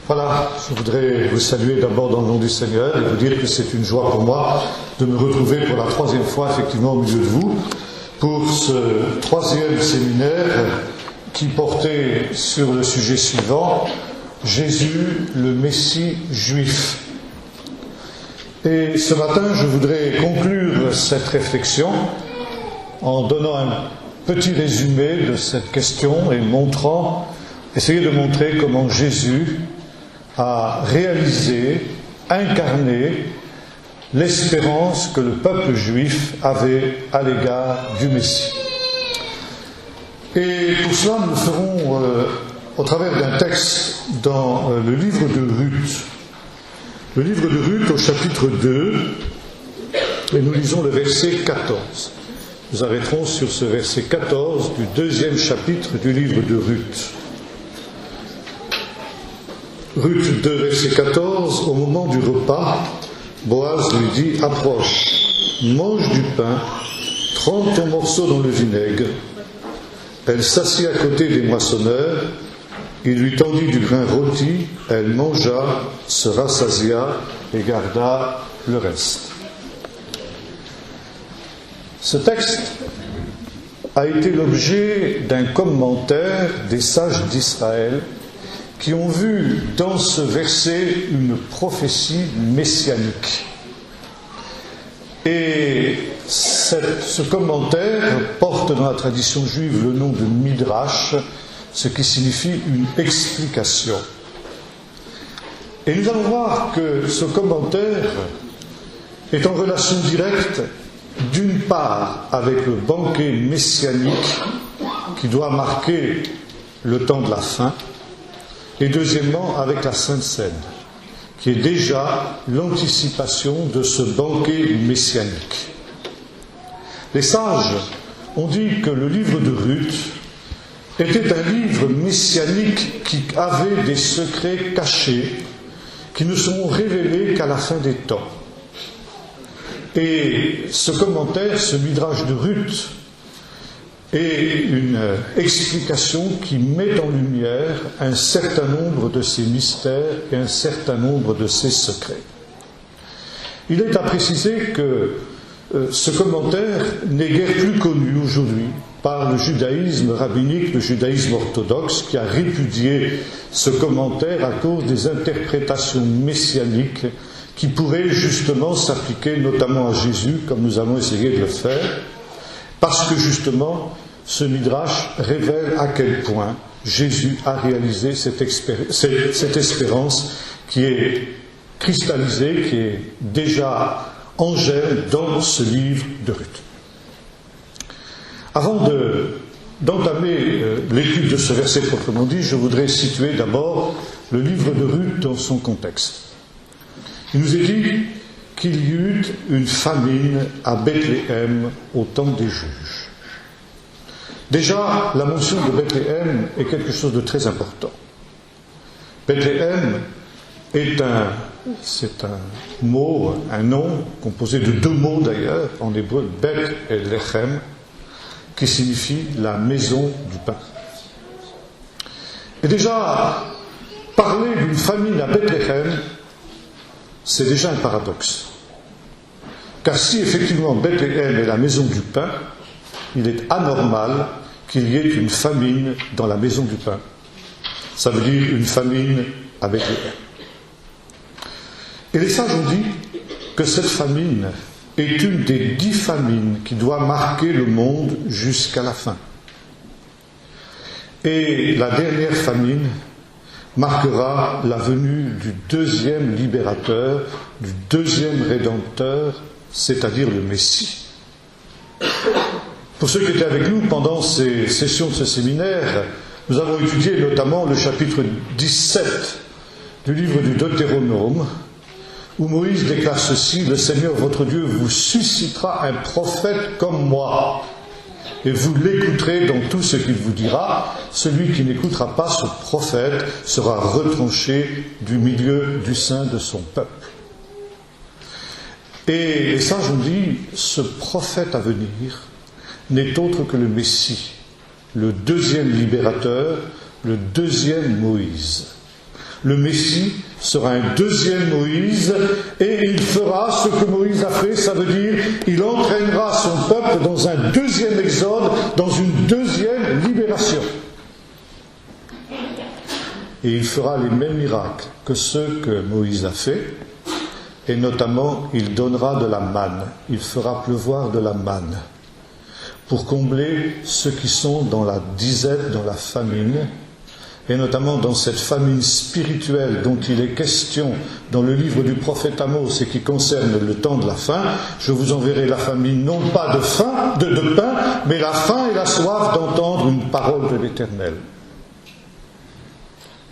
Voilà, je voudrais vous saluer d'abord dans le nom du Seigneur et vous dire que c'est une joie pour moi de me retrouver pour la troisième fois effectivement au milieu de vous pour ce troisième séminaire qui portait sur le sujet suivant, Jésus, le Messie juif. Et ce matin, je voudrais conclure cette réflexion en donnant un petit résumé de cette question et essayer de montrer comment Jésus a réalisé, incarné l'espérance que le peuple juif avait à l'égard du Messie. Et pour cela, nous le ferons au travers d'un texte dans le livre de Ruth. Le livre de Ruth au chapitre 2, et nous lisons le verset 14. Nous arrêterons sur ce verset 14 du deuxième chapitre du livre de Ruth. Ruth 2, verset 14, au moment du repas, Boaz lui dit « Approche, mange du pain, trempe ton morceau dans le vinaigre. » Elle s'assit à côté des moissonneurs, il lui tendit du grain rôti, elle mangea, se rassasia et garda le reste. Ce texte a été l'objet d'un commentaire des sages d'Israël qui ont vu dans ce verset une prophétie messianique. Et ce commentaire porte dans la tradition juive le nom de Midrash, ce qui signifie une explication. Et nous allons voir que ce commentaire est en relation directe, d'une part, avec le banquet messianique qui doit marquer le temps de la fin, et deuxièmement avec la Sainte Seine, qui est déjà l'anticipation de ce banquet messianique. Les sages ont dit que le livre de Ruth était un livre messianique qui avait des secrets cachés qui ne seront révélés qu'à la fin des temps. Et ce commentaire, ce midrash de Ruth, est une explication qui met en lumière un certain nombre de ces mystères et un certain nombre de ces secrets. Il est à préciser que ce commentaire n'est guère plus connu aujourd'hui par le judaïsme rabbinique, le judaïsme orthodoxe, qui a répudié ce commentaire à cause des interprétations messianiques qui pourraient justement s'appliquer notamment à Jésus, comme nous allons essayer de le faire, parce que justement, ce midrash révèle à quel point Jésus a réalisé cette espérance qui est cristallisée, qui est déjà en germe dans ce livre de Ruth. Avant d'entamer l'étude de ce verset proprement dit, je voudrais situer d'abord le livre de Ruth dans son contexte. Il nous est dit qu'il y eut une famine à Bethléem au temps des juges. Déjà, la mention de Bethléem est quelque chose de très important. Bethléem c'est un mot, un nom, composé de deux mots d'ailleurs, en hébreu, Beth et Lechem, qui signifie la maison du pain. Et déjà, parler d'une famine à Bethléem, c'est déjà un paradoxe. Car si effectivement Bethléem est la maison du pain, il est anormal qu'il y ait une famine dans la maison du pain. Ça veut dire une famine à Bethléem. Et les sages ont dit que cette famine est une des 10 famines qui doit marquer le monde jusqu'à la fin. Et la dernière famine marquera la venue du deuxième libérateur, du deuxième rédempteur, c'est-à-dire le Messie. Pour ceux qui étaient avec nous pendant ces sessions de ce séminaire, nous avons étudié notamment le chapitre 17 du livre du Deutéronome, où Moïse déclare ceci: « Le Seigneur votre Dieu vous suscitera un prophète comme moi, et vous l'écouterez dans tout ce qu'il vous dira. Celui qui n'écoutera pas ce prophète sera retranché du milieu du sein de son peuple. » Et les sages ont dit, ce prophète à venir n'est autre que le Messie, le deuxième libérateur, le deuxième Moïse. Le Messie sera un deuxième Moïse et il fera ce que Moïse a fait, ça veut dire il entraînera son peuple dans un deuxième exode, dans une deuxième libération. Et il fera les mêmes miracles que ceux que Moïse a fait, et notamment il donnera de la manne, il fera pleuvoir de la manne, pour combler ceux qui sont dans la disette, dans la famine, et notamment dans cette famine spirituelle dont il est question dans le livre du prophète Amos et qui concerne le temps de la fin. Je vous enverrai la famine, non pas de pain, mais la faim et la soif d'entendre une parole de l'Éternel.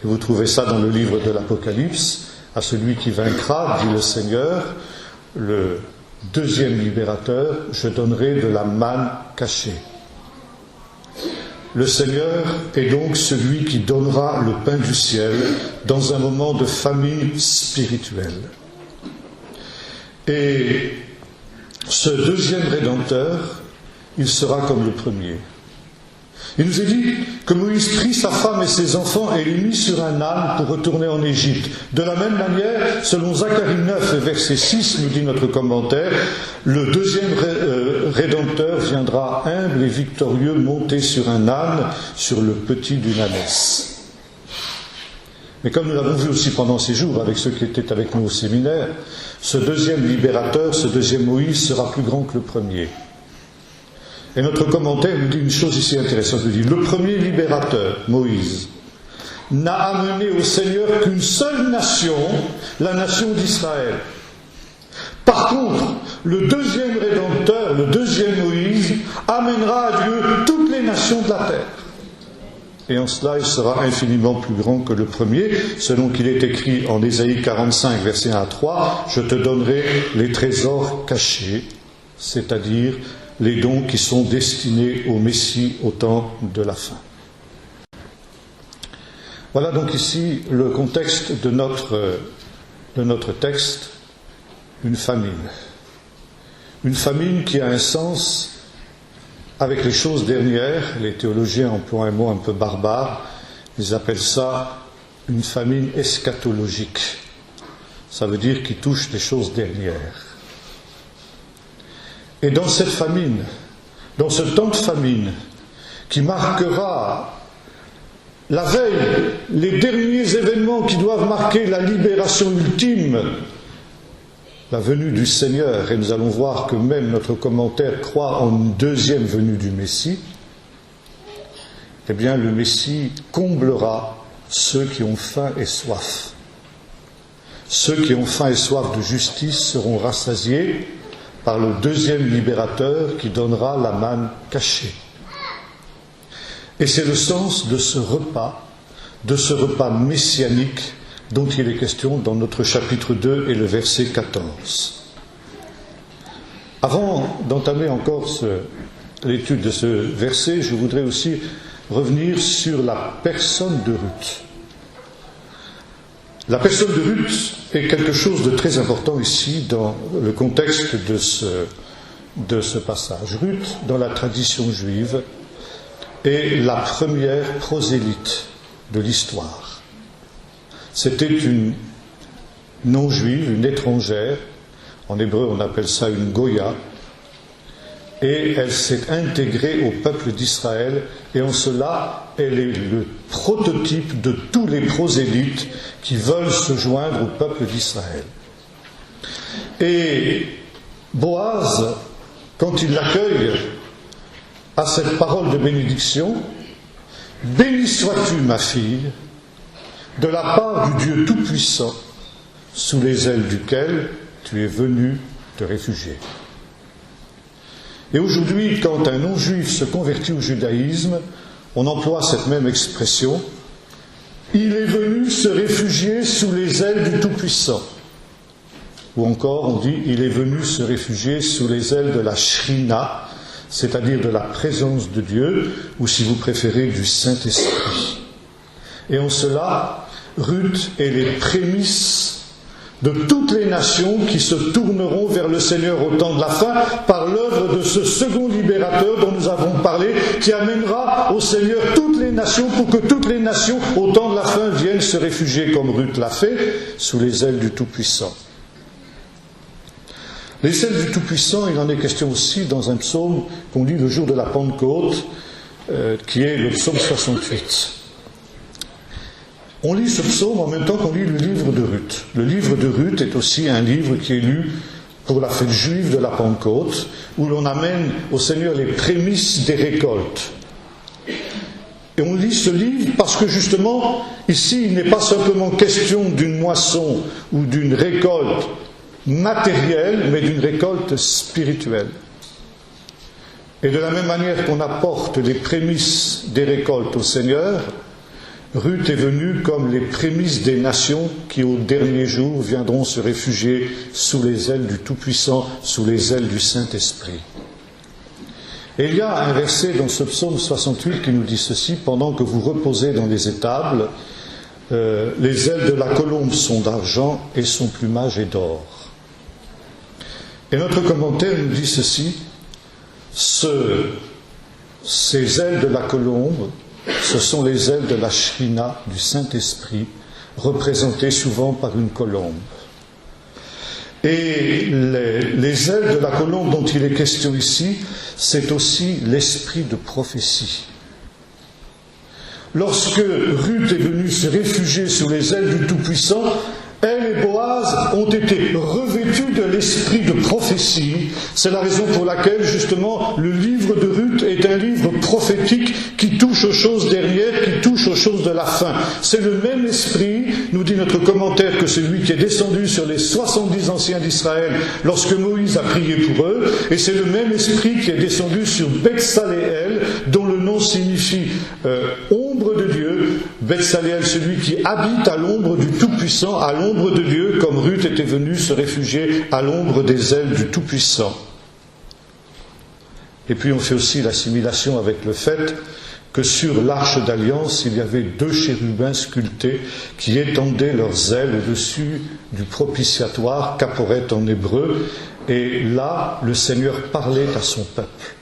Et vous trouvez ça dans le livre de l'Apocalypse. À celui qui vaincra, dit le Seigneur, le deuxième libérateur, je donnerai de la manne cachée. Le Seigneur est donc celui qui donnera le pain du ciel dans un moment de famine spirituelle. Et ce deuxième Rédempteur, il sera comme le premier. Il nous est dit que Moïse prit sa femme et ses enfants et les mit sur un âne pour retourner en Égypte. De la même manière, selon Zacharie 9 et verset 6, nous dit notre commentaire, le deuxième Rédempteur viendra humble et victorieux monter sur un âne, sur le petit d'une ânesse. Mais comme nous l'avons vu aussi pendant ces jours avec ceux qui étaient avec nous au séminaire, ce deuxième libérateur, ce deuxième Moïse sera plus grand que le premier. Et notre commentaire nous dit une chose ici intéressante. Il dit, le premier libérateur, Moïse, n'a amené au Seigneur qu'une seule nation, la nation d'Israël. Par contre, le deuxième Rédempteur, le deuxième Moïse, amènera à Dieu toutes les nations de la terre. Et en cela, il sera infiniment plus grand que le premier, selon qu'il est écrit en Ésaïe 45, versets 1 à 3, « Je te donnerai les trésors cachés », c'est-à-dire les dons qui sont destinés au Messie au temps de la fin. Voilà donc ici le contexte de notre texte, une famine. Une famine qui a un sens avec les choses dernières. Les théologiens emploient un mot un peu barbare, ils appellent ça une famine eschatologique. Ça veut dire qui touche les choses dernières. Et dans cette famine, dans ce temps de famine, qui marquera la veille, les derniers événements qui doivent marquer la libération ultime, la venue du Seigneur, et nous allons voir que même notre commentaire croit en une deuxième venue du Messie, eh bien le Messie comblera ceux qui ont faim et soif. Ceux qui ont faim et soif de justice seront rassasiés par le deuxième libérateur qui donnera la manne cachée. Et c'est le sens de ce repas messianique dont il est question dans notre chapitre 2 et le verset 14. Avant d'entamer encore l'étude de ce verset, je voudrais aussi revenir sur la personne de Ruth. La personne de Ruth est quelque chose de très important ici dans le contexte de ce passage. Ruth, dans la tradition juive, est la première prosélyte de l'histoire. C'était une non-juive, une étrangère. En hébreu, on appelle ça une goya. Et elle s'est intégrée au peuple d'Israël, et en cela, elle est le prototype de tous les prosélytes qui veulent se joindre au peuple d'Israël. Et Boaz, quand il l'accueille à cette parole de bénédiction, « Béni sois-tu, ma fille, de la part du Dieu Tout-Puissant, sous les ailes duquel tu es venu te réfugier. » Et aujourd'hui, quand un non-juif se convertit au judaïsme, on emploie cette même expression. Il est venu se réfugier sous les ailes du Tout-Puissant. Ou encore, on dit, il est venu se réfugier sous les ailes de la Shrina, c'est-à-dire de la présence de Dieu, ou si vous préférez, du Saint-Esprit. Et en cela, Ruth est les prémices de toutes les nations qui se tourneront vers le Seigneur au temps de la fin par l'œuvre de ce second libérateur dont nous avons parlé, qui amènera au Seigneur toutes les nations pour que toutes les nations au temps de la fin viennent se réfugier comme Ruth l'a fait sous les ailes du Tout-Puissant. Les ailes du Tout-Puissant, il en est question aussi dans un psaume qu'on lit le jour de la Pentecôte, qui est le psaume 68. On lit ce psaume en même temps qu'on lit le livre de Ruth. Le livre de Ruth est aussi un livre qui est lu pour la fête juive de la Pentecôte, où l'on amène au Seigneur les prémices des récoltes. Et on lit ce livre parce que justement, ici, il n'est pas simplement question d'une moisson ou d'une récolte matérielle, mais d'une récolte spirituelle. Et de la même manière qu'on apporte les prémices des récoltes au Seigneur, Ruth est venue comme les prémices des nations qui, au dernier jour, viendront se réfugier sous les ailes du Tout-Puissant, sous les ailes du Saint-Esprit. Et il y a un verset dans ce psaume 68 qui nous dit ceci: « Pendant que vous reposez dans les étables, les ailes de la colombe sont d'argent et son plumage est d'or. » Et notre commentaire nous dit ceci: ces ailes de la colombe, ce sont les ailes de la Shrina, du Saint-Esprit, représentées souvent par une colombe. Et les ailes de la colombe dont il est question ici, c'est aussi l'esprit de prophétie. Lorsque Ruth est venue se réfugier sous les ailes du Tout-Puissant, elle et Boaz ont été revêtus de l'esprit de prophétie. C'est la raison pour laquelle, justement, le livre de Ruth est un livre prophétique qui touche aux choses dernières, qui touche aux choses de la fin. C'est le même esprit, nous dit notre commentaire, que celui qui est descendu sur les 70 anciens d'Israël lorsque Moïse a prié pour eux, et c'est le même esprit qui est descendu sur Beth-Saléel, dont le nom signifie ombre de Dieu. Beth-Saléel, celui qui habite à l'ombre du Tout-Puissant, à l'ombre de Dieu, comme Ruth était venue se réfugier à l'ombre des ailes du Tout-Puissant. Et puis on fait aussi l'assimilation avec le fait que sur l'arche d'alliance, il y avait 2 chérubins sculptés qui étendaient leurs ailes au-dessus du propitiatoire, caporet en hébreu, et là, le Seigneur parlait à son peuple.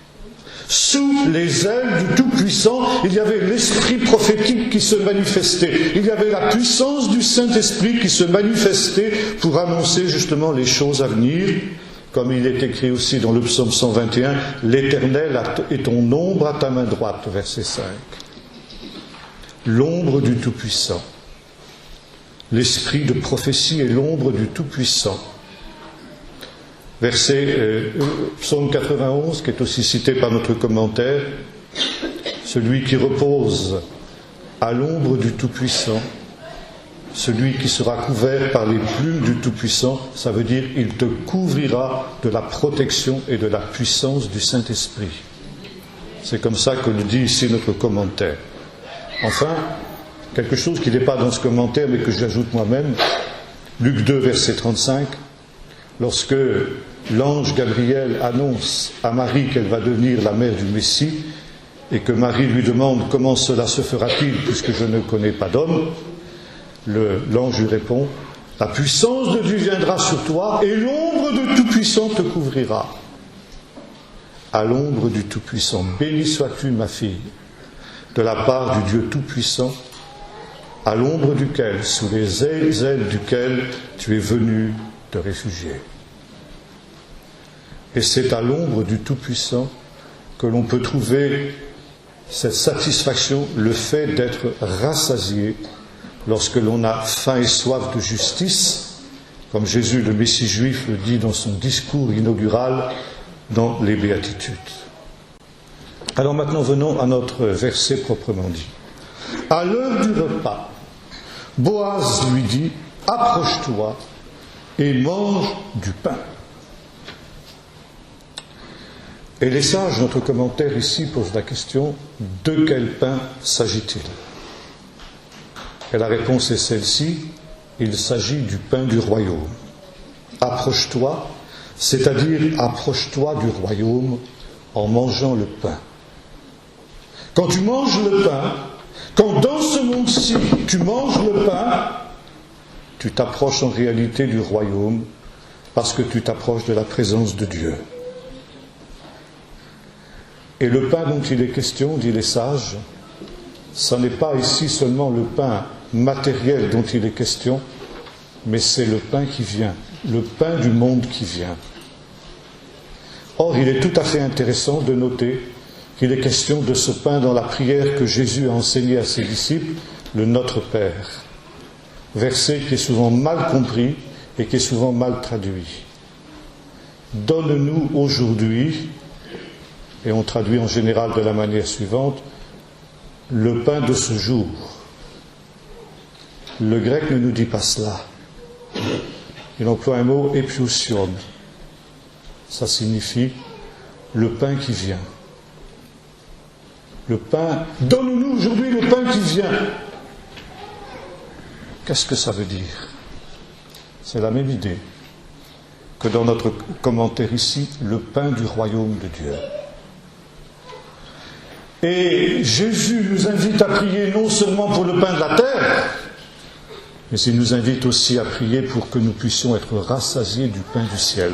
Sous les ailes du Tout-Puissant, il y avait l'esprit prophétique qui se manifestait. Il y avait la puissance du Saint-Esprit qui se manifestait pour annoncer justement les choses à venir. Comme il est écrit aussi dans le psaume 121, « L'Éternel est ton ombre à ta main droite », verset 5. L'ombre du Tout-Puissant. L'esprit de prophétie est l'ombre du Tout-Puissant. Verset psaume 91, qui est aussi cité par notre commentaire, celui qui repose à l'ombre du Tout-Puissant, celui qui sera couvert par les plumes du Tout-Puissant, ça veut dire il te couvrira de la protection et de la puissance du Saint-Esprit. C'est comme ça que le dit ici notre commentaire. Enfin, quelque chose qui n'est pas dans ce commentaire mais que j'ajoute moi-même, Luc 2, verset 35, lorsque l'ange Gabriel annonce à Marie qu'elle va devenir la mère du Messie, et que Marie lui demande comment cela se fera-t-il puisque je ne connais pas d'homme, l'ange lui répond: la puissance de Dieu viendra sur toi et l'ombre de Tout-Puissant te couvrira. À l'ombre du Tout-Puissant, béni sois-tu ma fille, de la part du Dieu Tout-Puissant, à l'ombre duquel, sous les ailes duquel tu es venu te réfugier. Et c'est à l'ombre du Tout-Puissant que l'on peut trouver cette satisfaction, le fait d'être rassasié lorsque l'on a faim et soif de justice, comme Jésus, le Messie juif, le dit dans son discours inaugural dans les Béatitudes. Alors maintenant, venons à notre verset proprement dit. À l'heure du repas, Boaz lui dit: « Approche-toi et mange du pain. » Et les sages, notre commentaire ici, posent la question: de quel pain s'agit-il? Et la réponse est celle-ci: il s'agit du pain du royaume. Approche-toi, c'est-à-dire approche-toi du royaume en mangeant le pain. Quand tu manges le pain, quand dans ce monde-ci tu manges le pain, tu t'approches en réalité du royaume parce que tu t'approches de la présence de Dieu. Et le pain dont il est question, dit les sages, ce n'est pas ici seulement le pain matériel dont il est question, mais c'est le pain qui vient, le pain du monde qui vient. Or, il est tout à fait intéressant de noter qu'il est question de ce pain dans la prière que Jésus a enseigné à ses disciples, le Notre Père. Verset qui est souvent mal compris et qui est souvent mal traduit. Donne-nous aujourd'hui, et on traduit en général de la manière suivante, le pain de ce jour. Le grec ne nous dit pas cela. Il emploie un mot épiousion. Ça signifie le pain qui vient. Le pain, donne-nous aujourd'hui le pain qui vient. Qu'est-ce que ça veut dire? C'est la même idée que dans notre commentaire ici, le pain du royaume de Dieu. Et Jésus nous invite à prier non seulement pour le pain de la terre, mais il nous invite aussi à prier pour que nous puissions être rassasiés du pain du ciel.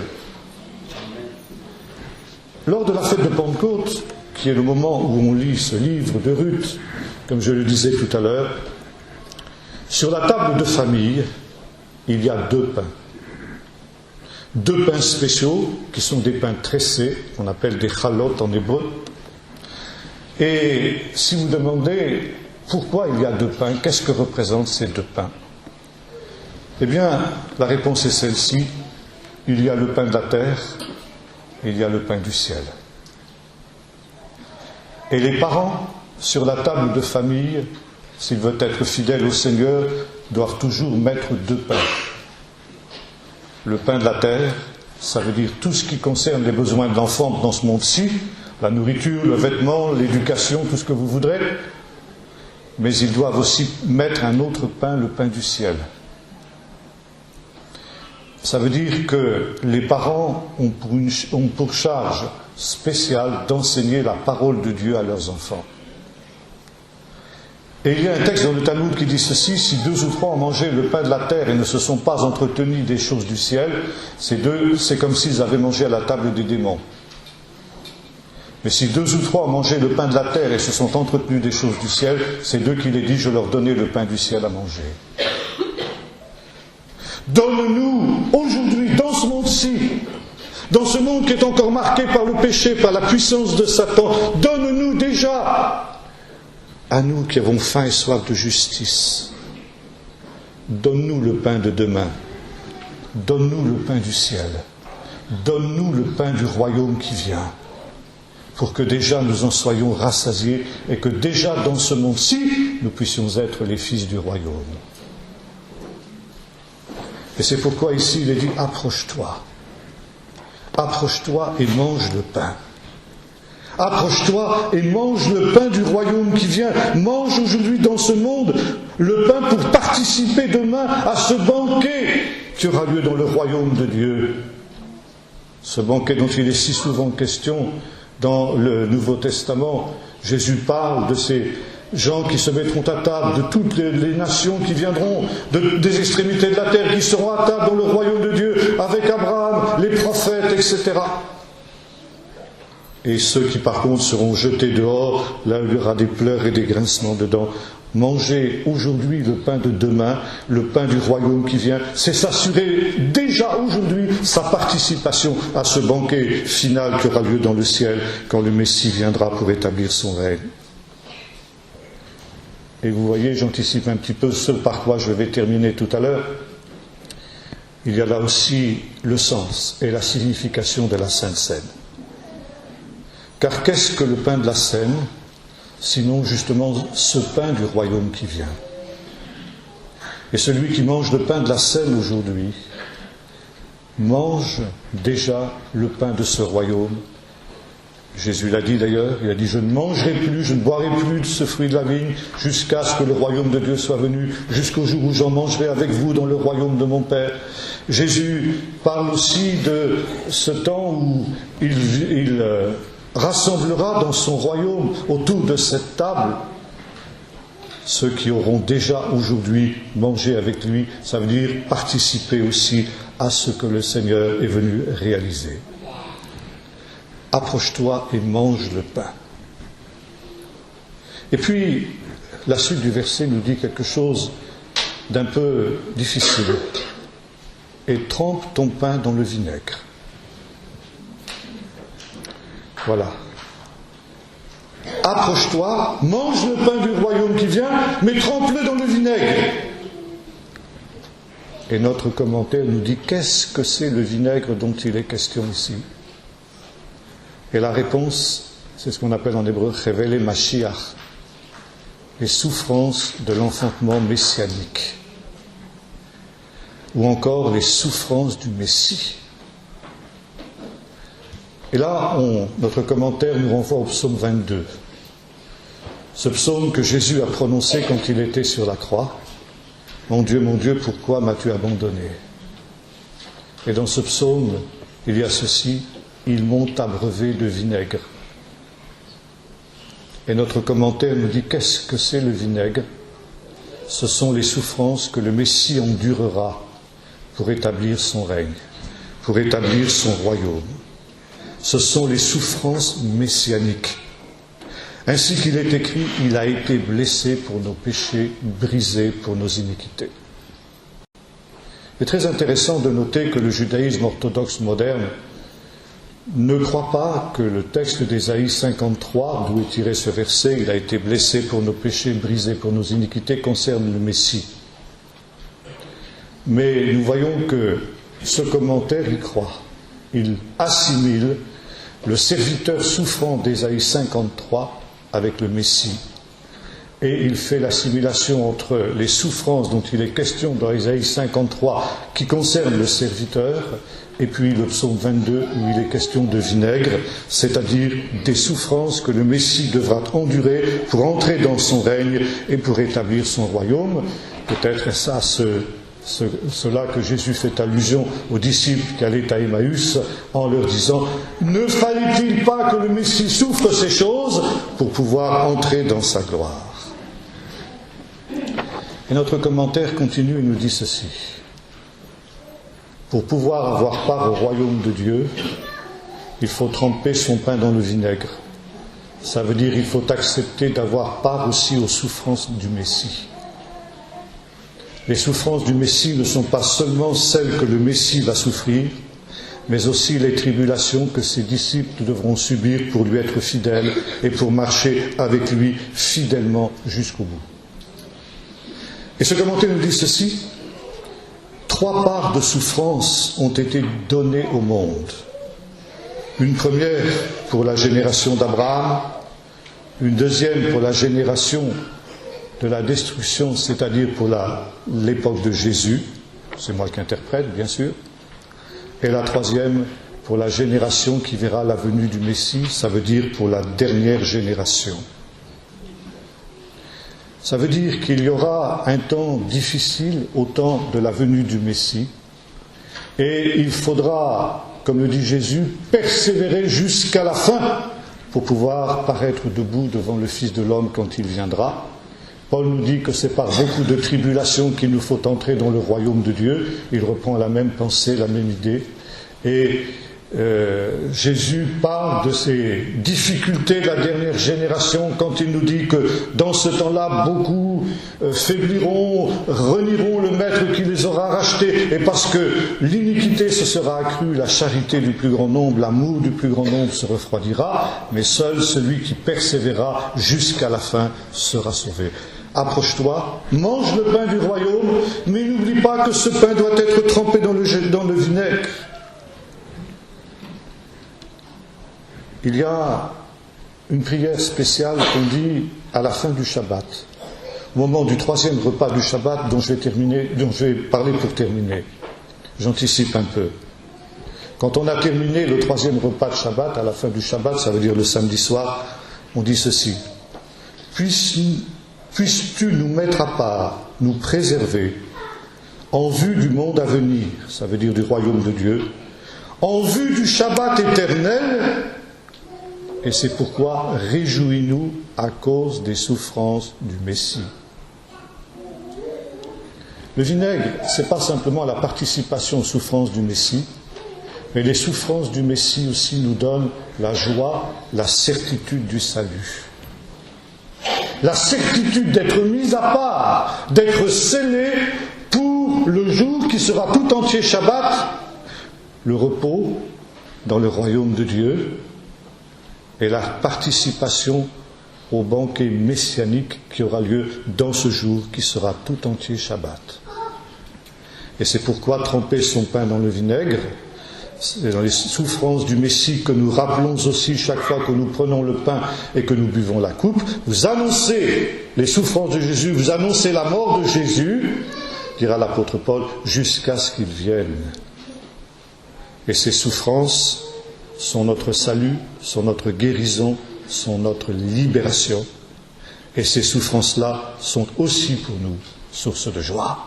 Lors de la fête de Pentecôte, qui est le moment où on lit ce livre de Ruth, comme je le disais tout à l'heure, sur la table de famille, il y a 2 pains. 2 pains spéciaux, qui sont des pains tressés, qu'on appelle des chalot en hébreu. Et si vous demandez pourquoi il y a 2 pains, qu'est-ce que représentent ces 2 pains? Eh bien, la réponse est celle-ci. Il y a le pain de la terre et il y a le pain du ciel. Et les parents, sur la table de famille, s'ils veulent être fidèles au Seigneur, doivent toujours mettre 2 pains. Le pain de la terre, ça veut dire tout ce qui concerne les besoins de l'enfant dans ce monde-ci, la nourriture, le vêtement, l'éducation, tout ce que vous voudrez. Mais ils doivent aussi mettre un autre pain, le pain du ciel. Ça veut dire que les parents ont pour charge spéciale d'enseigner la parole de Dieu à leurs enfants. Et il y a un texte dans le Talmud qui dit ceci: si 2 ou 3 ont mangé le pain de la terre et ne se sont pas entretenus des choses du ciel, c'est comme s'ils avaient mangé à la table des démons. Mais si 2 ou 3 ont mangé le pain de la terre et se sont entretenus des choses du ciel, c'est d'eux qu'il est dit: je leur donnais le pain du ciel à manger. Donne-nous aujourd'hui, dans ce monde-ci, dans ce monde qui est encore marqué par le péché, par la puissance de Satan, donne-nous déjà, à nous qui avons faim et soif de justice, donne-nous le pain de demain, donne-nous le pain du ciel, donne-nous le pain du royaume qui vient, pour que déjà nous en soyons rassasiés et que déjà dans ce monde-ci, nous puissions être les fils du royaume. Et c'est pourquoi ici il est dit: approche-toi. Approche-toi et mange le pain. Approche-toi et mange le pain du royaume qui vient. Mange aujourd'hui dans ce monde le pain pour participer demain à ce banquet qui aura lieu dans le royaume de Dieu. Ce banquet dont il est si souvent question dans le Nouveau Testament. Jésus parle de ces gens qui se mettront à table, de toutes les nations qui viendront des extrémités de la terre, qui seront à table dans le royaume de Dieu, avec Abraham, les prophètes, etc. Et ceux qui par contre seront jetés dehors, là il y aura des pleurs et des grincements dedans. Manger aujourd'hui le pain de demain, le pain du royaume qui vient, c'est s'assurer déjà aujourd'hui sa participation à ce banquet final qui aura lieu dans le ciel quand le Messie viendra pour établir son règne. Et vous voyez, j'anticipe un petit peu ce par quoi je vais terminer tout à l'heure. Il y a là aussi le sens et la signification de la Sainte Seine. Car qu'est-ce que le pain de la Seine, sinon justement ce pain du royaume qui vient? Et celui qui mange le pain de la Seine aujourd'hui mange déjà le pain de ce royaume. Jésus l'a dit d'ailleurs, il a dit: je ne mangerai plus, je ne boirai plus de ce fruit de la vigne jusqu'à ce que le royaume de Dieu soit venu, jusqu'au jour où j'en mangerai avec vous dans le royaume de mon Père. Jésus parle aussi de ce temps où il rassemblera dans son royaume autour de cette table ceux qui auront déjà aujourd'hui mangé avec lui, ça veut dire participer aussi à ce que le Seigneur est venu réaliser. Approche-toi et mange le pain. Et puis, la suite du verset nous dit quelque chose d'un peu difficile. Et trempe ton pain dans le vinaigre. Voilà. Approche-toi, mange le pain du royaume qui vient, mais trempe-le dans le vinaigre. Et notre commentaire nous dit, qu'est-ce que c'est le vinaigre dont il est question ici? Et la réponse, c'est ce qu'on appelle en hébreu « révélé Mashiach », les souffrances de l'enfantement messianique, ou encore les souffrances du Messie. Et là, notre commentaire nous renvoie au psaume 22. Ce psaume que Jésus a prononcé quand il était sur la croix. « Mon Dieu, pourquoi m'as-tu abandonné ?» Et dans ce psaume, il y a ceci, « Ils m'ont abreuvé de vinaigre ». Et notre commentaire nous dit, qu'est-ce que c'est le vinaigre? Ce sont les souffrances que le Messie endurera pour établir son règne, pour établir son royaume. Ce sont les souffrances messianiques. Ainsi qu'il est écrit, il a été blessé pour nos péchés, brisé pour nos iniquités. Il est très intéressant de noter que le judaïsme orthodoxe moderne ne croit pas que le texte d'Ésaïe 53, d'où est tiré ce verset, il a été blessé pour nos péchés, brisé pour nos iniquités, concerne le Messie. Mais nous voyons que ce commentaire y croit. Il assimile le serviteur souffrant d'Ésaïe 53 avec le Messie. Et il fait l'assimilation entre les souffrances dont il est question dans Ésaïe 53 qui concernent le serviteur et puis le psaume 22 où il est question de vinaigre, c'est-à-dire des souffrances que le Messie devra endurer pour entrer dans son règne et pour établir son royaume. Peut-être est ça cela que Jésus fait allusion aux disciples qui allaient à Emmaüs en leur disant « Ne fallait-il pas que le Messie souffre ces choses pour pouvoir entrer dans sa gloire ?» Et notre commentaire continue et nous dit ceci. Pour pouvoir avoir part au royaume de Dieu, il faut tremper son pain dans le vinaigre. Ça veut dire qu'il faut accepter d'avoir part aussi aux souffrances du Messie. Les souffrances du Messie ne sont pas seulement celles que le Messie va souffrir, mais aussi les tribulations que ses disciples devront subir pour lui être fidèles et pour marcher avec lui fidèlement jusqu'au bout. Et ce commentaire nous dit ceci, 3 parts de souffrance ont été données au monde. Une première pour la génération d'Abraham, une deuxième pour la génération de la destruction, c'est-à-dire pour l'époque de Jésus, c'est moi qui interprète bien sûr, et la troisième pour la génération qui verra la venue du Messie, ça veut dire pour la dernière génération. Ça veut dire qu'il y aura un temps difficile au temps de la venue du Messie, et il faudra, comme le dit Jésus, persévérer jusqu'à la fin pour pouvoir paraître debout devant le Fils de l'homme quand il viendra. Paul nous dit que c'est par beaucoup de tribulations qu'il nous faut entrer dans le royaume de Dieu. Il reprend la même pensée, la même idée. Et Jésus parle de ces difficultés de la dernière génération quand il nous dit que dans ce temps-là, beaucoup faibliront, renieront le maître qui les aura rachetés. Et parce que l'iniquité se sera accrue, la charité du plus grand nombre, l'amour du plus grand nombre se refroidira, mais seul celui qui persévérera jusqu'à la fin sera sauvé. Approche-toi, mange le pain du royaume, mais n'oublie pas que ce pain doit être trempé dans le vinaigre. Il y a une prière spéciale qu'on dit à la fin du Shabbat, au moment du 3e repas du Shabbat dont je vais parler pour terminer. J'anticipe un peu. Quand on a terminé le 3e repas de Shabbat, à la fin du Shabbat, ça veut dire le samedi soir, on dit ceci. Puisses-tu nous mettre à part, nous préserver, en vue du monde à venir, ça veut dire du royaume de Dieu, en vue du Shabbat éternel, et c'est pourquoi réjouis-nous à cause des souffrances du Messie. Le vinaigre, ce n'est pas simplement la participation aux souffrances du Messie, mais les souffrances du Messie aussi nous donnent la joie, la certitude du salut. La certitude d'être mis à part, d'être scellé pour le jour qui sera tout entier Shabbat, le repos dans le royaume de Dieu et la participation au banquet messianique qui aura lieu dans ce jour qui sera tout entier Shabbat. Et c'est pourquoi tremper son pain dans le vinaigre, c'est dans les souffrances du Messie que nous rappelons aussi chaque fois que nous prenons le pain et que nous buvons la coupe. Vous annoncez les souffrances de Jésus, vous annoncez la mort de Jésus, dira l'apôtre Paul, jusqu'à ce qu'il vienne. Et ces souffrances sont notre salut, sont notre guérison, sont notre libération. Et ces souffrances-là sont aussi pour nous source de joie.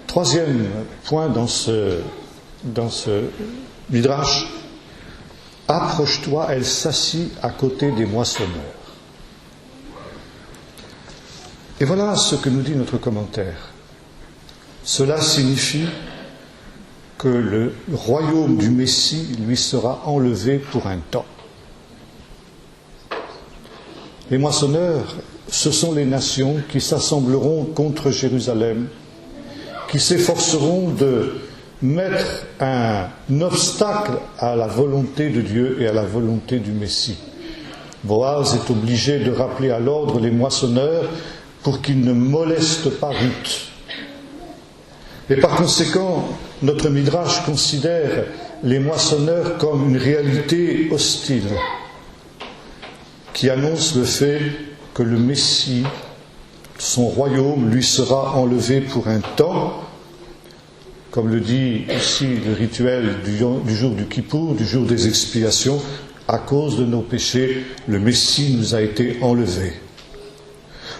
Troisième point dans ce midrash, approche-toi, elle s'assit à côté des moissonneurs. Et voilà ce que nous dit notre commentaire. Cela signifie que le royaume du Messie lui sera enlevé pour un temps. Les moissonneurs, ce sont les nations qui s'assembleront contre Jérusalem, qui s'efforceront de mettre un obstacle à la volonté de Dieu et à la volonté du Messie. Boaz est obligé de rappeler à l'ordre les moissonneurs pour qu'ils ne molestent pas Ruth. Et par conséquent, notre Midrash considère les moissonneurs comme une réalité hostile qui annonce le fait que le Messie, son royaume, lui sera enlevé pour un temps, comme le dit ici le rituel du jour du Kippour, du jour des expiations, à cause de nos péchés, le Messie nous a été enlevé.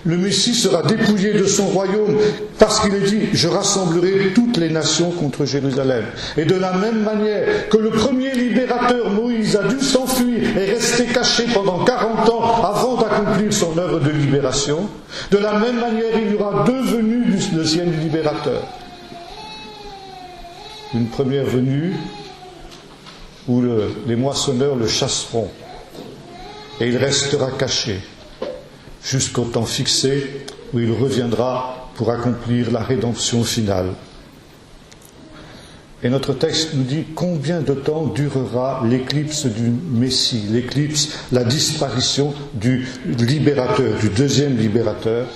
Le Messie sera dépouillé de son royaume parce qu'il est dit « Je rassemblerai toutes les nations contre Jérusalem ». Et de la même manière que le premier libérateur, Moïse, a dû s'enfuir et rester caché pendant 40 ans avant d'accomplir son œuvre de libération, de la même manière il y aura deux venues du deuxième libérateur. Une première venue où les moissonneurs le chasseront et il restera caché jusqu'au temps fixé où il reviendra pour accomplir la rédemption finale. Et notre texte nous dit combien de temps durera l'éclipse du Messie, l'éclipse, la disparition du libérateur, du deuxième libérateur.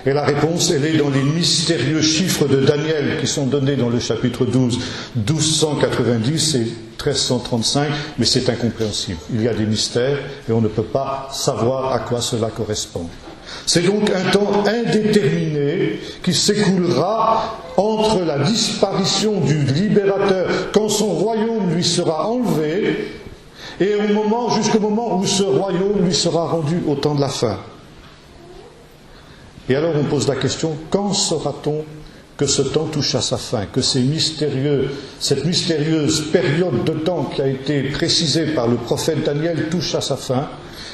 Et la réponse, elle est dans les mystérieux chiffres de Daniel qui sont donnés dans le chapitre 12, 1290 et 1335, mais c'est incompréhensible. Il y a des mystères et on ne peut pas savoir à quoi cela correspond. C'est donc un temps indéterminé qui s'écoulera entre la disparition du libérateur, quand son royaume lui sera enlevé, et jusqu'au moment où ce royaume lui sera rendu au temps de la fin. Et alors on pose la question, quand saura-t-on que ce temps touche à sa fin, que cette mystérieuse période de temps qui a été précisée par le prophète Daniel touche à sa fin?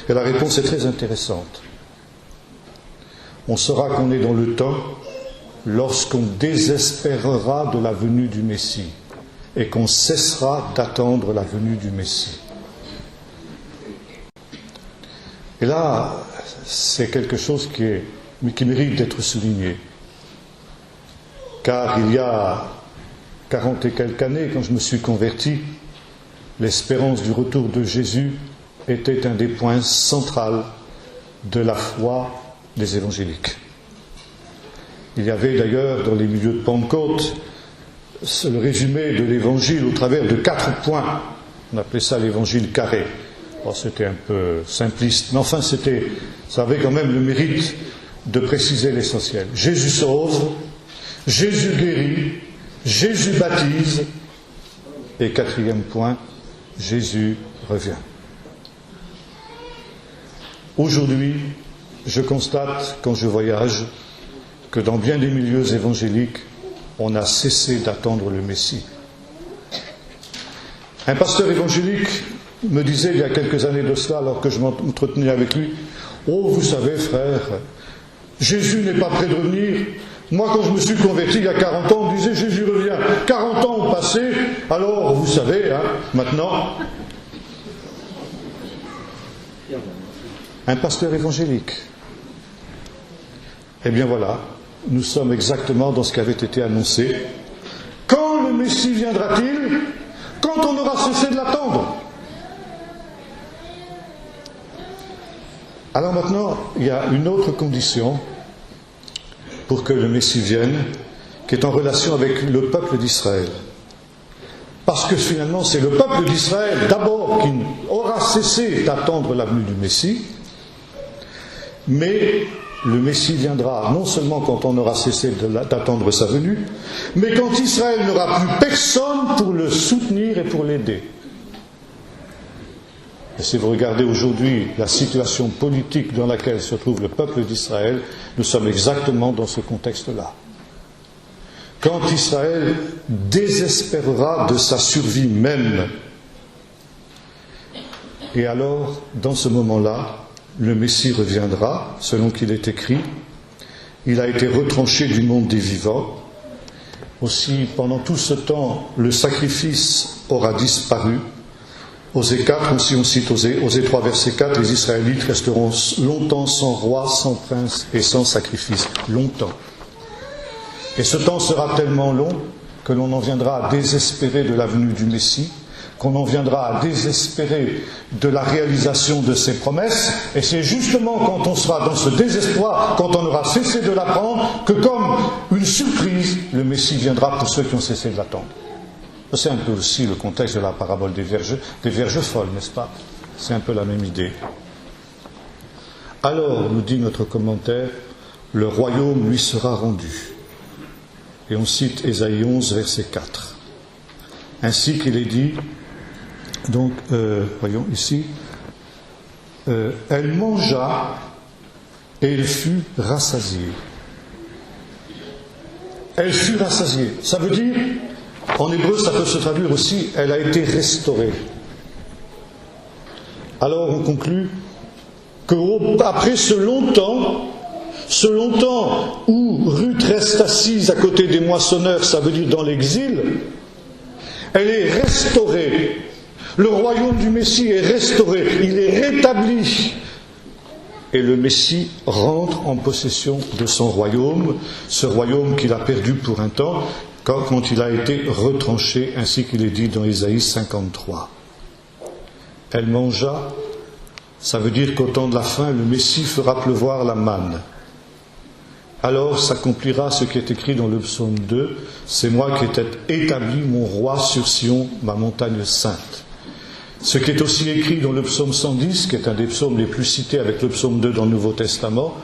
Et la réponse est très intéressante. On saura qu'on est dans le temps lorsqu'on désespérera de la venue du Messie et qu'on cessera d'attendre la venue du Messie. Et là, c'est quelque chose qui mérite d'être souligné. Car il y a 40 et quelques années, quand je me suis converti, l'espérance du retour de Jésus était un des points centraux de la foi des évangéliques. Il y avait d'ailleurs dans les milieux de Pentecôte le résumé de l'évangile au travers de 4 points. On appelait ça l'évangile carré. Alors, c'était un peu simpliste, mais enfin ça avait quand même le mérite de préciser l'essentiel. Jésus sauve, Jésus guérit, Jésus baptise, et 4e point, Jésus revient. Aujourd'hui, je constate, quand je voyage, que dans bien des milieux évangéliques, on a cessé d'attendre le Messie. Un pasteur évangélique me disait il y a quelques années de cela, alors que je m'entretenais avec lui, « Oh, vous savez, frère, Jésus n'est pas près de revenir. Moi, quand je me suis converti il y a 40 ans, on me disait Jésus revient. 40 ans ont passé, alors vous savez, maintenant, un pasteur évangélique. Eh bien voilà, nous sommes exactement dans ce qui avait été annoncé. Quand le Messie viendra-t-il? Quand on aura cessé de l'attendre. Alors maintenant, il y a une autre condition pour que le Messie vienne, qui est en relation avec le peuple d'Israël. Parce que finalement, c'est le peuple d'Israël d'abord qui aura cessé d'attendre la venue du Messie, mais le Messie viendra non seulement quand on aura cessé d'attendre sa venue, mais quand Israël n'aura plus personne pour le soutenir et pour l'aider. Et si vous regardez aujourd'hui la situation politique dans laquelle se trouve le peuple d'Israël, nous sommes exactement dans ce contexte-là. Quand Israël désespérera de sa survie même, et alors, dans ce moment-là, le Messie reviendra, selon qu'il est écrit. Il a été retranché du monde des vivants. Aussi, pendant tout ce temps, le sacrifice aura disparu. Osée 4, si on cite Osée 3, verset 4, les Israélites resteront longtemps sans roi, sans prince et sans sacrifice. Longtemps. Et ce temps sera tellement long que l'on en viendra à désespérer de la venue du Messie, qu'on en viendra à désespérer de la réalisation de ses promesses, et c'est justement quand on sera dans ce désespoir, quand on aura cessé de l'attendre, que comme une surprise, le Messie viendra pour ceux qui ont cessé de l'attendre. C'est un peu aussi le contexte de la parabole des vierges folles, n'est-ce pas? C'est un peu la même idée. Alors, nous dit notre commentaire, le royaume lui sera rendu. Et on cite Ésaïe 11, verset 4. Ainsi qu'il est dit, donc, voyons ici, elle mangea et elle fut rassasiée. Elle fut rassasiée. Ça veut dire, en hébreu, ça peut se traduire aussi, elle a été restaurée. Alors on conclut qu'après ce long temps où Ruth reste assise à côté des moissonneurs, ça veut dire dans l'exil, elle est restaurée. Le royaume du Messie est restauré, il est rétabli. Et le Messie rentre en possession de son royaume, ce royaume qu'il a perdu pour un temps, quand il a été retranché, ainsi qu'il est dit dans Ésaïe 53. Elle mangea, ça veut dire qu'au temps de la fin, le Messie fera pleuvoir la manne. Alors s'accomplira ce qui est écrit dans le psaume 2, c'est moi qui ai établi mon roi sur Sion, ma montagne sainte. Ce qui est aussi écrit dans le psaume 110, qui est un des psaumes les plus cités avec le psaume 2 dans le Nouveau Testament,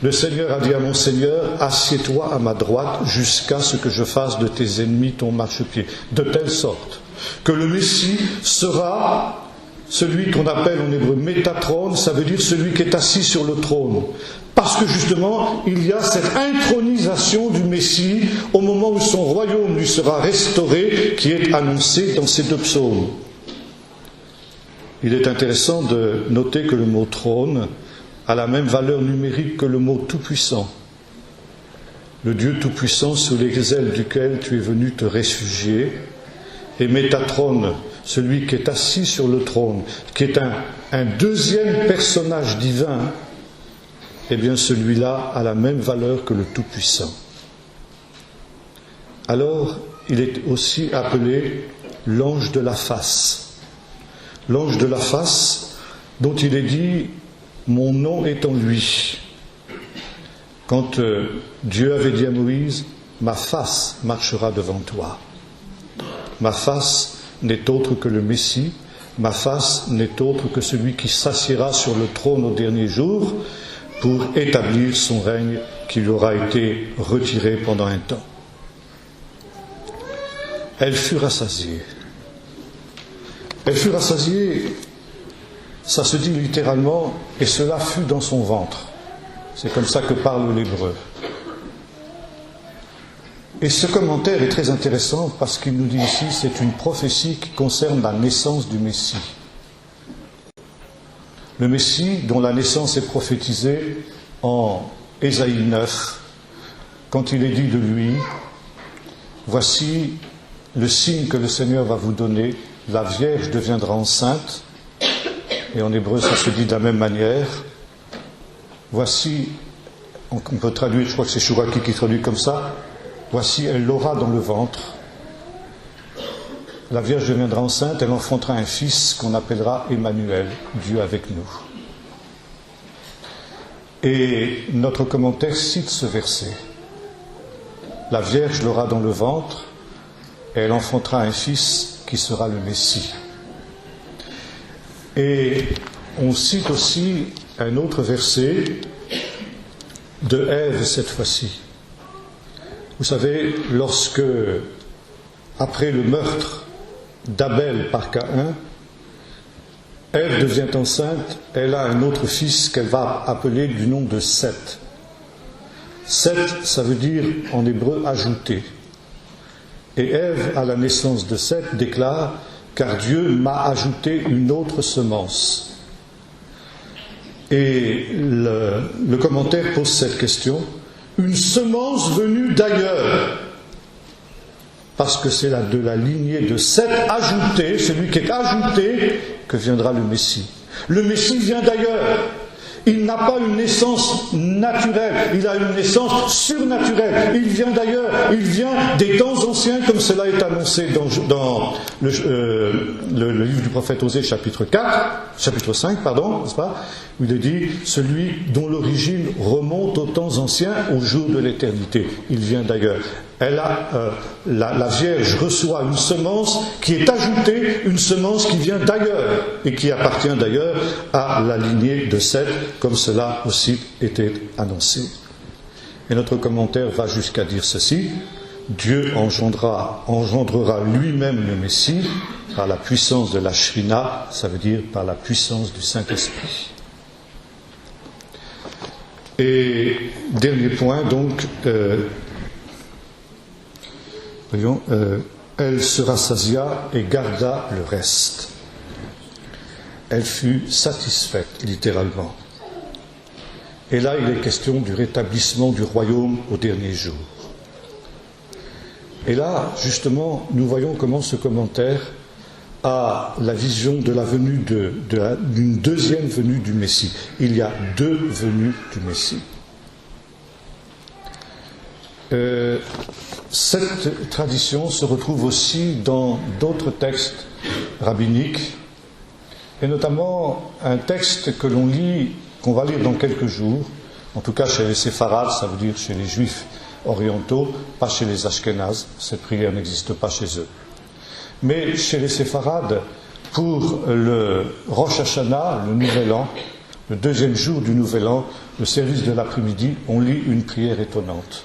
le Seigneur a dit à mon Seigneur, assieds-toi à ma droite jusqu'à ce que je fasse de tes ennemis ton marchepied. De telle sorte que le Messie sera celui qu'on appelle en hébreu Métatron, ça veut dire celui qui est assis sur le trône. Parce que justement, il y a cette intronisation du Messie au moment où son royaume lui sera restauré, qui est annoncé dans ces deux psaumes. Il est intéressant de noter que le mot trône a la même valeur numérique que le mot tout-puissant. Le Dieu tout-puissant sous les ailes duquel tu es venu te réfugier, et Métatron, celui qui est assis sur le trône, qui est un deuxième personnage divin, eh bien celui-là a la même valeur que le tout-puissant. Alors, il est aussi appelé l'ange de la face. L'ange de la face, dont il est dit « Mon nom est en lui ». Quand Dieu avait dit à Moïse « Ma face marchera devant toi ». Ma face n'est autre que le Messie, ma face n'est autre que celui qui s'assiera sur le trône au dernier jour pour établir son règne qui lui aura été retiré pendant un temps. Elle fut rassasiée. Elle fut rassasiée, ça se dit littéralement, et cela fut dans son ventre. C'est comme ça que parle l'hébreu. Et ce commentaire est très intéressant parce qu'il nous dit ici, c'est une prophétie qui concerne la naissance du Messie. Le Messie, dont la naissance est prophétisée en Ésaïe 9, quand il est dit de lui, voici le signe que le Seigneur va vous donner, la Vierge deviendra enceinte, et en hébreu ça se dit de la même manière, voici, on peut traduire, je crois que c'est Chouraki qui traduit comme ça, voici elle l'aura dans le ventre, la Vierge deviendra enceinte, elle enfantera un fils qu'on appellera Emmanuel, Dieu avec nous. Et notre commentaire cite ce verset. La Vierge l'aura dans le ventre, et elle enfantera un fils qui sera le Messie. Et on cite aussi un autre verset de Ève cette fois-ci. Vous savez, lorsque, après le meurtre d'Abel par Caïn, Ève devient enceinte, elle a un autre fils qu'elle va appeler du nom de Seth. Seth, ça veut dire en hébreu ajouter. Et Ève, à la naissance de Seth, déclare « Car Dieu m'a ajouté une autre semence ». Et le commentaire pose cette question « Une semence venue d'ailleurs ». Parce que c'est de la lignée de Seth ajouté, celui qui est ajouté, que viendra le Messie. Le Messie vient d'ailleurs. Il n'a pas une naissance naturelle, il a une naissance surnaturelle. Il vient d'ailleurs, il vient des temps anciens, comme cela est annoncé dans le livre du prophète Osée, chapitre 5, n'est-ce pas, où il est dit « Celui dont l'origine remonte aux temps anciens, au jour de l'éternité. Il vient d'ailleurs. » La Vierge reçoit une semence qui est ajoutée, une semence qui vient d'ailleurs et qui appartient d'ailleurs à la lignée de Seth, comme cela aussi était annoncé. Et notre commentaire va jusqu'à dire ceci: Dieu engendrera lui-même le Messie par la puissance de la Shrina, ça veut dire par la puissance du Saint-Esprit. Et dernier point, donc, voyons, elle se rassasia et garda le reste. Elle fut satisfaite, littéralement. Et là, il est question du rétablissement du royaume au dernier jour. Et là, justement, nous voyons comment ce commentaire a la vision de la venue d'une deuxième venue du Messie. Il y a deux venues du Messie. Cette tradition se retrouve aussi dans d'autres textes rabbiniques, et notamment un texte que l'on lit, qu'on va lire dans quelques jours, en tout cas chez les séfarades, ça veut dire chez les juifs orientaux, pas chez les ashkénazes, cette prière n'existe pas chez eux. Mais chez les séfarades, pour le Rosh Hashanah, le Nouvel An, le deuxième jour du Nouvel An, le service de l'après-midi, on lit une prière étonnante.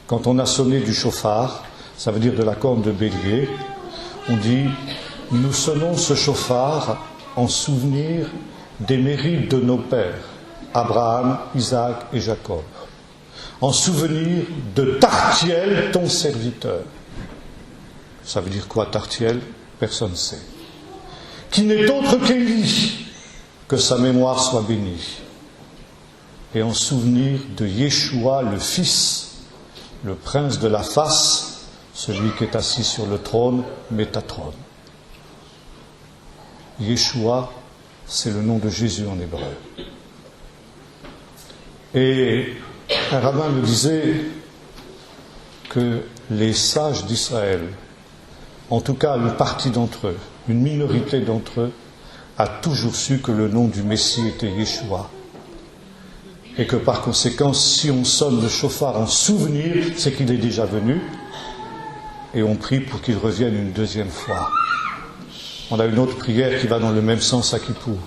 Quand on a sonné du chauffard, ça veut dire de la corne de bélier, on dit « Nous sonnons ce chauffard en souvenir des mérites de nos pères, Abraham, Isaac et Jacob, en souvenir de Tartiel, ton serviteur. » Ça veut dire quoi, Tartiel? Personne ne sait. Qui n'est autre qu'Élie, que sa mémoire soit bénie. Et en souvenir de Yeshua, le Fils, le prince de la face, celui qui est assis sur le trône, Métatron. Yeshua, c'est le nom de Jésus en hébreu. Et un rabbin me disait que les sages d'Israël, en tout cas une partie d'entre eux, une minorité d'entre eux, a toujours su que le nom du Messie était Yeshua. Et que par conséquent, si on sonne le chauffard en souvenir, c'est qu'il est déjà venu, et on prie pour qu'il revienne une deuxième fois. On a une autre prière qui va dans le même sens à Kippour.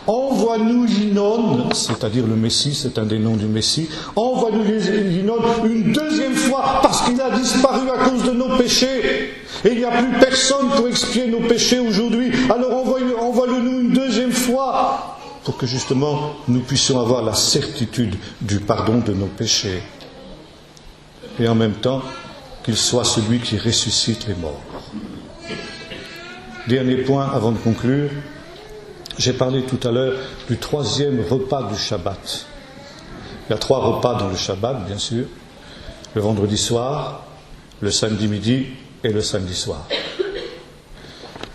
Envoie-nous l'Inon, c'est-à-dire le Messie, c'est un des noms du Messie, envoie-nous l'Inon une deuxième fois, parce qu'il a disparu à cause de nos péchés, et il n'y a plus personne pour expier nos péchés aujourd'hui, alors envoie-le-nous une deuxième fois, pour que justement nous puissions avoir la certitude du pardon de nos péchés. Et en même temps, qu'il soit celui qui ressuscite les morts. Dernier point avant de conclure, j'ai parlé tout à l'heure du troisième repas du Shabbat. Il y a 3 repas dans le Shabbat, bien sûr. Le vendredi soir, le samedi midi et le samedi soir.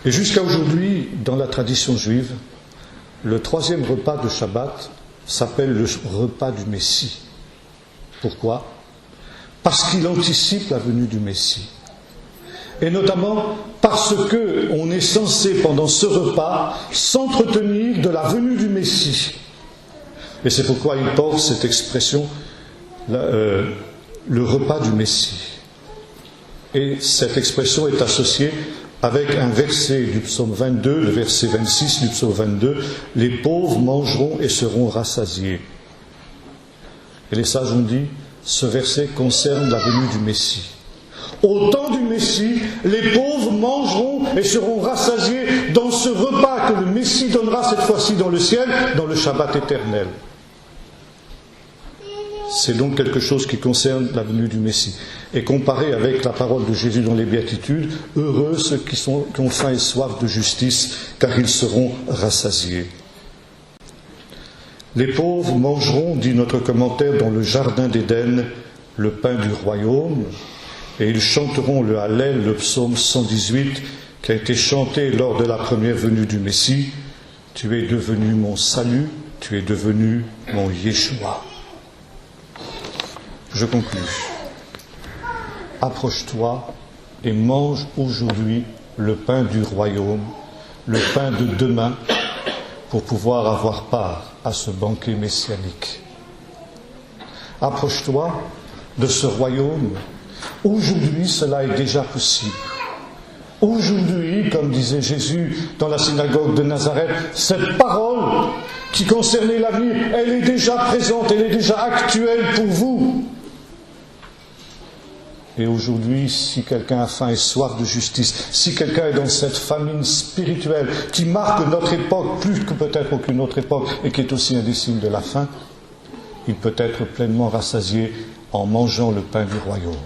Et jusqu'à aujourd'hui, dans la tradition juive, le 3e repas de Shabbat s'appelle le repas du Messie. Pourquoi ? Parce qu'il anticipe la venue du Messie. Et notamment parce qu'on est censé, pendant ce repas, s'entretenir de la venue du Messie. Et c'est pourquoi il porte cette expression, le repas du Messie. Et cette expression est associée avec un verset du psaume 22, le verset 26 du psaume 22, « Les pauvres mangeront et seront rassasiés ». Et les sages ont dit, ce verset concerne la venue du Messie. Au temps du Messie, les pauvres mangeront et seront rassasiés dans ce repas que le Messie donnera cette fois-ci dans le ciel, dans le Shabbat éternel. C'est donc quelque chose qui concerne la venue du Messie. Et comparé avec la parole de Jésus dans les Béatitudes, heureux ceux qui ont faim et soif de justice, car ils seront rassasiés. Les pauvres mangeront, dit notre commentaire, dans le jardin d'Éden, le pain du royaume, et ils chanteront le Hallel, le psaume 118, qui a été chanté lors de la première venue du Messie. Tu es devenu mon salut, tu es devenu mon Yeshua. Je conclus. Approche-toi et mange aujourd'hui le pain du royaume, le pain de demain, pour pouvoir avoir part à ce banquet messianique. Approche-toi de ce royaume. Aujourd'hui, cela est déjà possible. Aujourd'hui, comme disait Jésus dans la synagogue de Nazareth, cette parole qui concernait l'avenir, elle est déjà présente, elle est déjà actuelle pour vous. Et aujourd'hui, si quelqu'un a faim et soif de justice, si quelqu'un est dans cette famine spirituelle qui marque notre époque plus que peut-être aucune autre époque et qui est aussi un des signes de la fin, il peut être pleinement rassasié en mangeant le pain du royaume.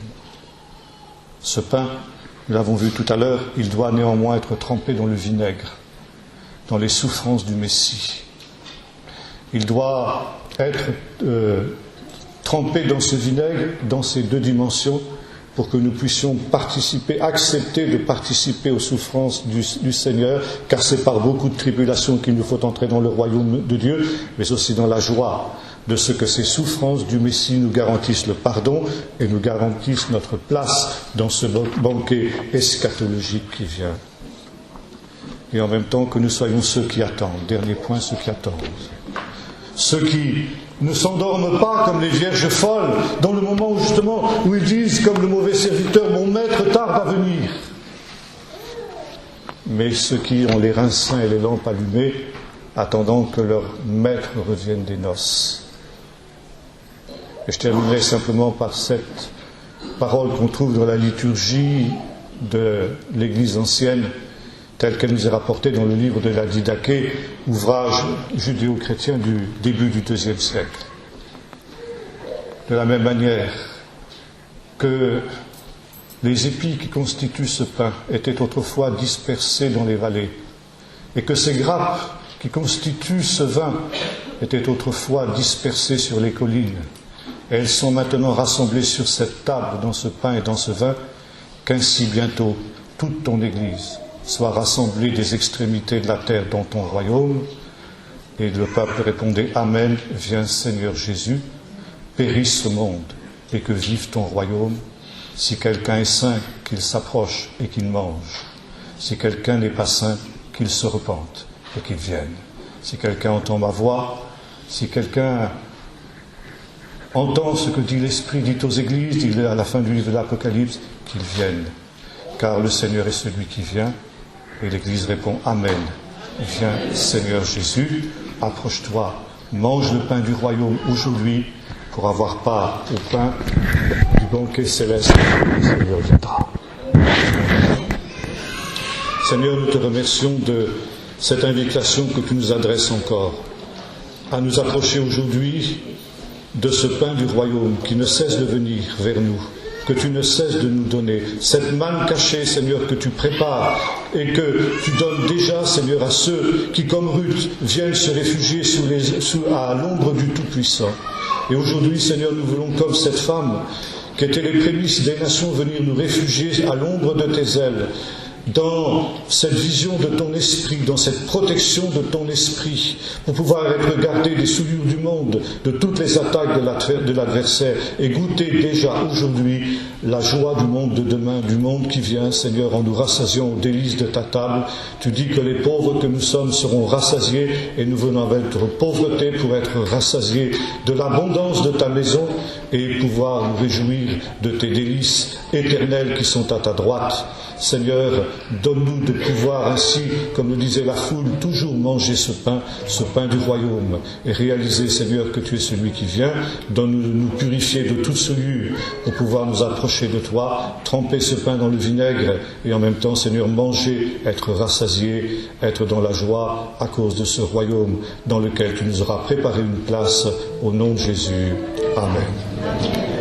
Ce pain, nous l'avons vu tout à l'heure, il doit néanmoins être trempé dans le vinaigre, dans les souffrances du Messie. Il doit être trempé dans ce vinaigre, dans ces 2 dimensions, pour que nous puissions accepter de participer aux souffrances du Seigneur, car c'est par beaucoup de tribulations qu'il nous faut entrer dans le royaume de Dieu, mais aussi dans la joie de ce que ces souffrances du Messie nous garantissent le pardon et nous garantissent notre place dans ce banquet eschatologique qui vient. Et en même temps que nous soyons ceux qui attendent, dernier point, ceux qui attendent. Ceux qui ne s'endorment pas comme les vierges folles, dans le moment où ils disent, comme le mauvais serviteur, mon maître tarde à venir. Mais ceux qui ont les reins sains et les lampes allumées, attendant que leur maître revienne des noces. Et je terminerai simplement par cette parole qu'on trouve dans la liturgie de l'Église ancienne, telle qu'elle nous est rapportée dans le livre de la Didaché, ouvrage judéo-chrétien du début du IIe siècle. De la même manière que les épis qui constituent ce pain étaient autrefois dispersés dans les vallées, et que ces grappes qui constituent ce vin étaient autrefois dispersées sur les collines, et elles sont maintenant rassemblées sur cette table, dans ce pain et dans ce vin, qu'ainsi bientôt toute ton Église soit rassemblée des extrémités de la terre dans ton royaume. Et le peuple répondait, Amen, viens Seigneur Jésus, périsse ce monde et que vive ton royaume. Si quelqu'un est saint, qu'il s'approche et qu'il mange. Si quelqu'un n'est pas saint, qu'il se repente et qu'il vienne. Si quelqu'un entend ma voix, si quelqu'un entend ce que dit l'Esprit dit aux églises, dit à la fin du livre de l'Apocalypse, qu'il vienne. Car le Seigneur est celui qui vient. Et l'Église répond, Amen. Viens Seigneur Jésus, approche-toi, mange le pain du royaume aujourd'hui pour avoir part au pain du banquet céleste. Le Seigneur viendra. Seigneur, nous te remercions de cette invitation que tu nous adresses encore, à nous approcher aujourd'hui de ce pain du royaume qui ne cesse de venir vers nous, que tu ne cesses de nous donner, cette manne cachée, Seigneur, que tu prépares et que tu donnes déjà, Seigneur, à ceux qui, comme Ruth, viennent se réfugier à l'ombre du Tout-Puissant. Et aujourd'hui, Seigneur, nous voulons, comme cette femme, qui était les prémices des nations, venir nous réfugier à l'ombre de tes ailes, dans cette vision de ton esprit, dans cette protection de ton esprit, pour pouvoir être gardés des souillures du monde, de toutes les attaques de l'adversaire, et goûter déjà aujourd'hui la joie du monde de demain, du monde qui vient, Seigneur, en nous rassasiant aux délices de ta table. Tu dis que les pauvres que nous sommes seront rassasiés, et nous venons avec notre pauvreté pour être rassasiés de l'abondance de ta maison, et pouvoir nous réjouir de tes délices éternelles qui sont à ta droite. Seigneur, donne-nous de pouvoir ainsi, comme le disait la foule, toujours manger ce pain du royaume, et réaliser, Seigneur, que tu es celui qui vient. Donne-nous de nous purifier de toute souillure pour pouvoir nous approcher de toi, tremper ce pain dans le vinaigre, et en même temps, Seigneur, manger, être rassasié, être dans la joie à cause de ce royaume dans lequel tu nous auras préparé une place, au nom de Jésus. Amen.